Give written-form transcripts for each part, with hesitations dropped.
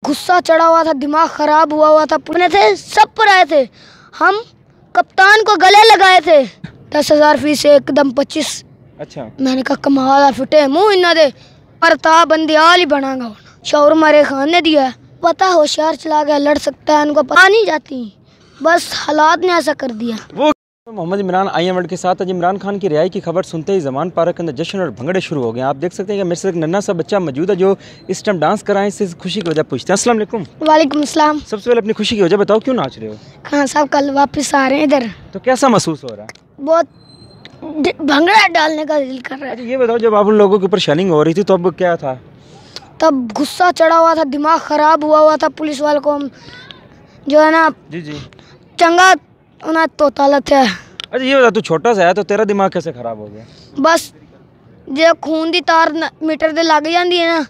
गुस्सा चढ़ा हुआ था, दिमाग ख़राब हुआ था, पुणे थे, सब पर आए थे। हम कप्तान को गले लगाए थे। 10,000 फीस एकदम 25। अच्छा, मैंने कहा कमाल फिटे मुँह इन्ना दे परता बंदियाल ही बनागा। शौर मारे खान ने दिया, पता होशियार चला गया, लड़ सकता है, उनको पता नहीं जाती, बस हालात ने ऐसा कर दिया। वो मोहम्मद इमरान आई वर्ल्ड के साथ आज इमरान खान की रिहाई की खबर सुनते ही जमान पार्क के अंदर जश्न और भंगड़े शुरू हो गए। आप देख सकते हैं कि मेरे से एक नन्हा सा बच्चा मौजूद है जो इस टाइम डांस कर रहा है। इससे खुशी की वजह पूछते हैं। अस्सलाम वालेकुम। वालेकुम सलाम। सबसे पहले अपनी खुशी की वजह बताओ, क्यों नाच रहे हो? खान साहब कल वापस आ रहे हैं इधर, तो कैसा महसूस हो रहा है? बहुत भंगड़ा डालने का दिल कर रहा है। ये बताओ, जब आप उन लोगों के ऊपर शेलिंग हो रही थी तो अब क्या था? तब गुस्सा चढ़ा हुआ था, दिमाग ख़राब हुआ था। पुलिस वालों को जो है ना जी जी चंगा उन्हें तो तालत है। अच्छा, ये बता, तू छोटा सा है तो तेरा दिमाग कैसे खराब हो गया? बस जो खून की तार मीटर से लग जाती है ना,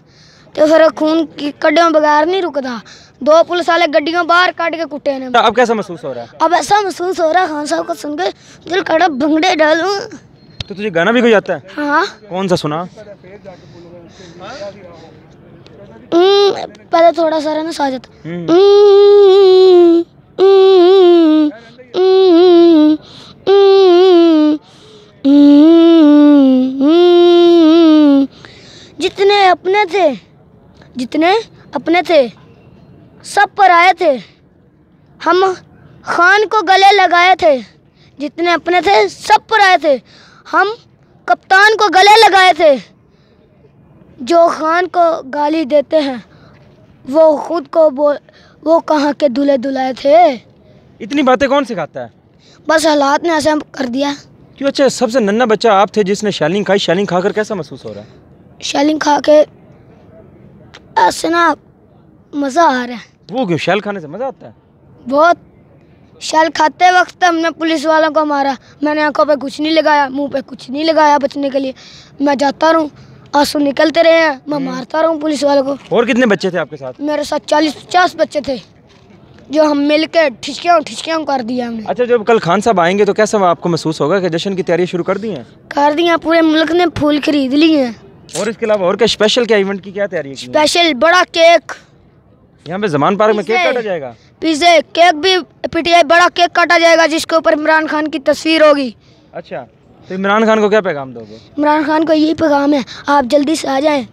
तो फिर खून की कड्डियों बगैर नहीं रुकता। 2 पुलिस वाले गड्डियों बाहर काट के कुटे ने। अब कैसा महसूस हो रहा है? अब ऐसा महसूस हो रहा है खान साहब को सुन के दिल कड़ा भंगड़े डालूं। तो तुझे गाना भी कोई आता है? हाँ, कौन सा सुना? पहले थोड़ा सा रहना साजत। जितने अपने थे सब पर आए थे। हम खान को गले लगाए थे। जितने अपने थे सब पर आए थे। हम कप्तान को गले लगाए थे। जो खान को गाली देते हैं वो खुद को वो कहाँ के दूल्हे दुलाए थे। इतनी बातें कौन सिखाता है? बस हालात ने ऐसा कर दिया। क्यों? अच्छा, सबसे नन्हा बच्चा आप थे जिसने शेलिंग खाई। शेलिंग खाकर कैसा महसूस हो रहा है? शेलिंग खा के ऐसे ना मज़ा आ रहा है। वो क्यों? शेल खाने से मज़ा आता है? बहुत। शेल खाते वक्त हमने पुलिस वालों को मारा। मैंने आंखों पे कुछ नहीं लगाया, मुंह पे कुछ नहीं लगाया बचने के लिए। मैं जाता रहूं, आंसू निकलते रहे हैं, मैं मारता रहूं पुलिस वालों को। और कितने बच्चे थे आपके साथ? मेरे साथ 40-50 बच्चे थे जो हम मिल के ठिसकियाँ कर दिया हमने। अच्छा, जब कल खान साहब आएंगे तो कैसा आपको महसूस होगा कि जश्न की तैयारी शुरू कर दी है? कर दिया, पूरे मुल्क ने फूल खरीद लिए हैं। और इसके अलावा और क्या स्पेशल, क्या इवेंट की क्या तैयारी है? स्पेशल बड़ा केक यहाँ पे जमान पार्क में केक काटा जाएगा। पिज़्ज़े केक भी पीटीआई बड़ा केक काटा जाएगा जिसके ऊपर इमरान खान की तस्वीर होगी। अच्छा, तो इमरान खान को क्या पैगाम दोगे? इमरान खान को यही पैगाम है, आप जल्दी से आ जाएं,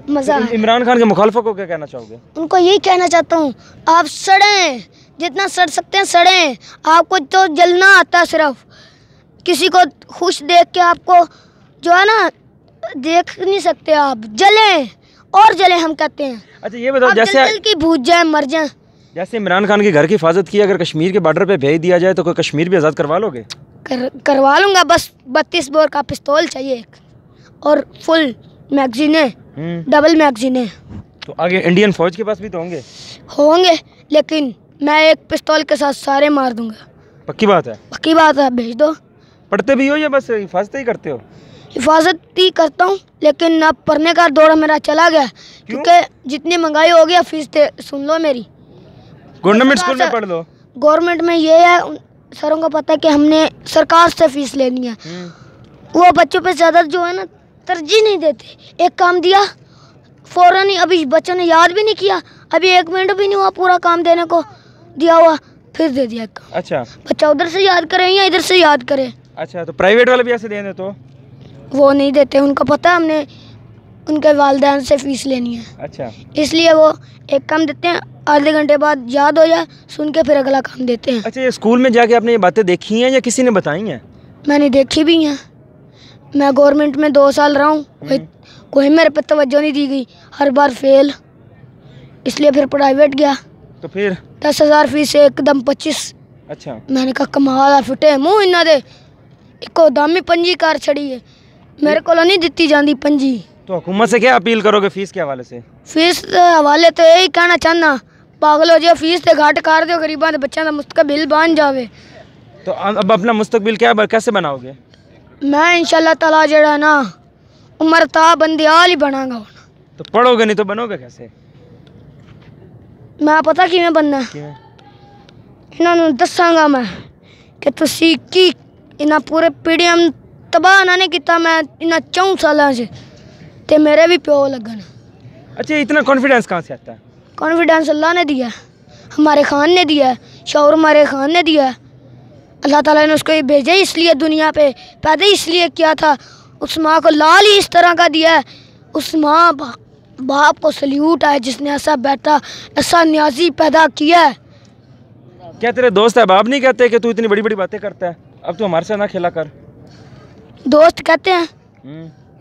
मज़ा तो इमरान खान के मुखालफों को क्या कहना चाहोगे? उनको यही कहना चाहता हूँ, आप सड़ें, जितना सड़ सकते हैं सड़ें। आपको तो जलना आता है, सिर्फ किसी को खुश देख के आपको जो है ना देख नहीं सकते। आप जलें और जलें, हम कहते हैं। अच्छा, ये बताओ, जैसे जल की भूज जाए, मर जाए। जैसे इमरान खान के घर की हिफाजत की, अगर कश्मीर के बॉर्डर पे भेज दिया जाए तो कोई कश्मीर भी आज़ाद करवा लोगे? करवा लूँगा। बस 32 बोर का पिस्तौल चाहिए एक, और फुल मैगजीने, डबल मैगजीने। तो आगे इंडियन फौज के पास भी तो होंगे, लेकिन मैं एक पिस्तौल के साथ सारे मार दूंगा। पक्की बात है? पक्की बात है, भेज दो। पढ़ते भी हो या बस हिफाजत ही करते हो? हिफाजत ही करता हूँ, लेकिन अब पढ़ने का दौर मेरा चला गया, क्योंकि जितनी महंगाई हो गया, फीस सुन लो मेरी। गवर्नमेंट स्कूल में पढ़ लो। गवर्नमेंट में ये है, सरों को पता है कि हमने सरकार से फीस लेनी है। वो बच्चों पे ज़्यादा जो है ना तरजीह नहीं देते। एक काम दिया फ़ौरन ही, अभी बच्चों ने याद भी नहीं किया, अभी 1 मिनट भी नहीं हुआ पूरा काम देने को दिया हुआ, फिर दे दिया काम। अच्छा, बच्चा उधर से याद करे या इधर से याद करे। अच्छा, तो प्राइवेट वाले भी ऐसे दे दे तो? वो नहीं देते, उनको पता है हमने उनके वालिदैन से फ़ीस लेनी है। अच्छा, इसलिए वो एक काम देते हैं, आधे घंटे बाद याद हो जाए, सुन के फिर अगला काम देते हैं। अच्छा, ये स्कूल में जाके आपने ये बातें देखी हैं या किसी ने बताई हैं? मैंने देखी भी हैं। मैं गवर्नमेंट में 2 साल रहा हूँ, कोई मेरे पर तवज्जो नहीं दी गई, हर बार फेल, इसलिए फिर प्राइवेट गया। तो फिर 10,000 फीस एकदम 25। अच्छा, मैंने कहा कमाल फिटे मुँह इन्ना दे इको दामी पंजी कार छड़ी है, मेरे को नहीं दिती जाती पंजी। तो हुकूमत से क्या अपील करोगे फीस के हवाले से? फीस के हवाले तो यही कहना चाहना, पागलो जो फीस से घाट कर दो, गरीबों के बच्चों का मुस्तकबिल बन जावे। तो अब अपना मुस्तकबिल क्या कैसे बनाओगे? मैं इंशाल्लाह ताला जड़ा ना उम्र ता बंदियाल ही बनागा। तो पढ़ोगे नहीं तो बनोगे कैसे? मैं पता किवें बनना, इन्होंने दसांगा मैं कि तुसी की इन्हें पूरे पीढ़ियां तबाह ना नहीं किया। मैं इन्हें 4 सालों से ते मेरे भी प्यो लगन। अच्छा, इतना कॉन्फिडेंस कहाँ से आता है? कॉन्फिडेंस अल्लाह ने दिया है, हमारे खान ने दिया है, शौहर हमारे खान ने दिया है। अल्लाह ताला ने उसको ये भेजा ही इसलिए, दुनिया पे पैदा ही इसलिए किया था। उस माँ को लाल ही इस तरह का दिया है। उस माँ बाप को सल्यूट है जिसने ऐसा बेटा, ऐसा न्याजी पैदा किया है। क्या तेरे दोस्त है बाप नहीं कहते कि तू इतनी बड़ी बड़ी बातें करता है, अब तू हमारे साथ ना खेला कर? दोस्त कहते हैं,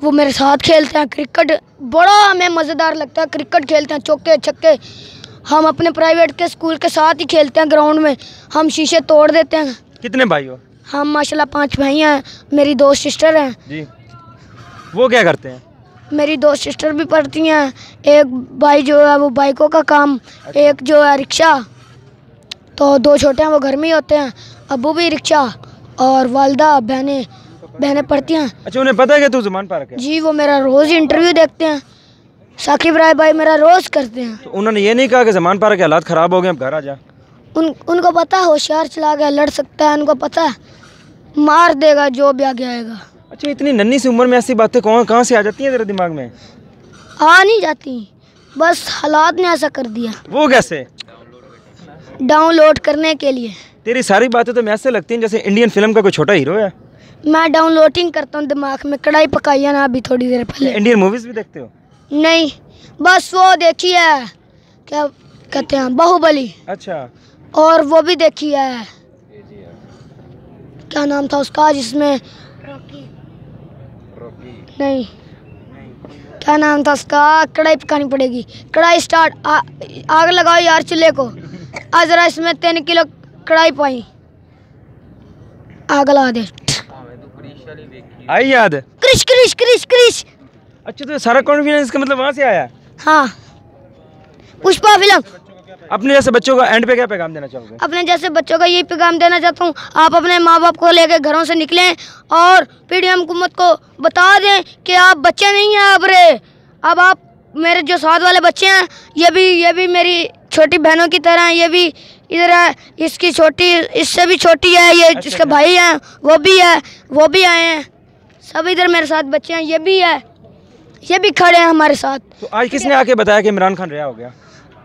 वो मेरे साथ खेलते हैं क्रिकेट, बड़ा हमें मज़ेदार लगता है। क्रिकेट खेलते हैं, चौके छक्के। हम अपने प्राइवेट के स्कूल के साथ ही खेलते हैं ग्राउंड में, हम शीशे तोड़ देते हैं। कितने भाई हो? हम माशाल्लाह 5 भाई हैं, मेरी 2 सिस्टर हैं जी। वो क्या करते हैं? मेरी 2 सिस्टर भी पढ़ती हैं। एक भाई जो है वो बाइकों का काम, एक जो है रिक्शा। तो 2 छोटे हैं, वो घर में ही होते हैं। अब्बू भी रिक्शा और वालदा बहनें पढ़ती हैं। अच्छा, उन्हें पता है कि तू ज़ुबान पार्क है? जी, वो मेरा रोज़ इंटरव्यू देखते हैं। साकिब राय भाई मेरा रोज़ करते हैं। तो उन्होंने ये नहीं कहा कि ज़मान पार्क के हालात ख़राब हो गए, अब घर आ जा? उनको पता है होशियार चला गया, लड़ सकता है, उनको पता है मार देगा जो भी आगे आएगा। अच्छा, इतनी नन्ही सी उम्र में ऐसी बातें कहाँ से आ जाती हैं तेरे दिमाग में? आ नहीं जाती, बस हालात ने ऐसा कर दिया। वो कैसे? डाउनलोड करने के लिए। तेरी सारी बातें तो मैं ऐसे लगती हैं जैसे इंडियन फिल्म का कोई छोटा हीरो है। मैं डाउनलोडिंग करता हूँ दिमाग में, कढ़ाई पकाई है ना अभी थोड़ी देर पहले। इंडियन मूवीज़ भी देखते हो? नहीं, बस वो देखी है, क्या कहते हैं, बाहुबली। अच्छा। और वो भी देखी है, क्या नाम था उसका जिसमें नहीं, क्या नाम था उसका, कढ़ाई पकानी पड़ेगी। कढ़ाई स्टार्ट, आग लगाओ यार चूल्हे को, आज जरा इसमें 3 किलो कढ़ाई पाई, आग लगा दे। आई याद? क्रिश क्रिश क्रिश क्रिश। अच्छा, तो सारा कॉन्फिडेंस का मतलब वहाँ से आया? हाँ, पुष्पा फिल्म। अपने जैसे बच्चों का एंड पे क्या पैगाम देना चाहोगे? अपने जैसे बच्चों का यही पैगाम देना चाहता हूँ, आप अपने माँ बाप को लेकर घरों से निकलें और पीडीएम हुकूमत को बता दें कि आप बच्चे नहीं हैं अब आप मेरे जो साथ वाले बच्चे हैं, ये भी मेरी छोटी बहनों की तरह हैं। ये भी इधर है, इसकी छोटी इससे भी छोटी है, ये जिसके भाई हैं वो भी आए हैं, सब इधर मेरे साथ बच्चे हैं। ये भी खड़े हैं हमारे साथ। तो आज किसने आके बताया कि इमरान खान रिहा हो गया?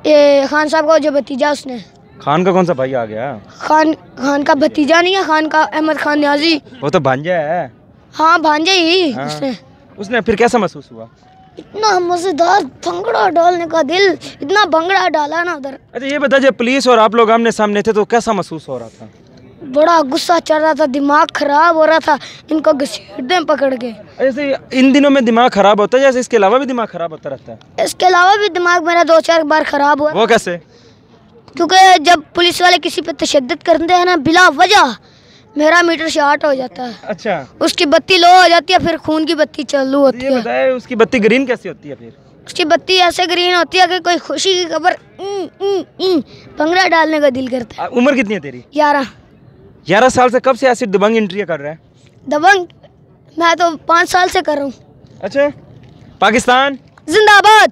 ये खान साहब का जो भतीजा, उसने। खान का कौन सा भाई आ गया? खान का भतीजा नहीं है, खान का अहमद खान न्याजी। वो तो भांजा है। हाँ, भांजे ही। हाँ। उसने फिर कैसा महसूस हुआ? इतना मजेदार भंगड़ा डालने का दिल, इतना भंगड़ा डाला ना उधर। अच्छा, ये बता, जब पुलिस और आप लोग आमने सामने थे तो कैसा महसूस हो रहा था? बड़ा गुस्सा चढ़ रहा था, दिमाग खराब हो रहा था, इनको घसीट दें पकड़ के। ऐसे इन दिनों में दिमाग खराब होता है, जैसे इसके अलावा भी दिमाग खराब होता रहता है? इसके अलावा भी दिमाग मेरा 2-4 बार खराब हुआ। वो कैसे? क्योंकि जब पुलिस वाले किसी पे तशद्दुद करते हैं ना, बिला वजह मेरा मीटर शॉर्ट हो जाता है। अच्छा। उसकी बत्ती लो हो जाती है, फिर खून की बत्ती चालू होती है। ये बताए, उसकी बत्ती ग्रीन कैसे होती है फिर? उसकी बत्ती ऐसे ग्रीन होती है कि कोई खुशी की खबर, भंगड़ा डालने का दिल करता है। उम्र कितनी है तेरी? 11 साल से। कब से ऐसी दबंग एंट्री कर रहा है? दबंग मैं तो 5 साल से कर रहा हूँ। अच्छा। पाकिस्तान जिंदाबाद।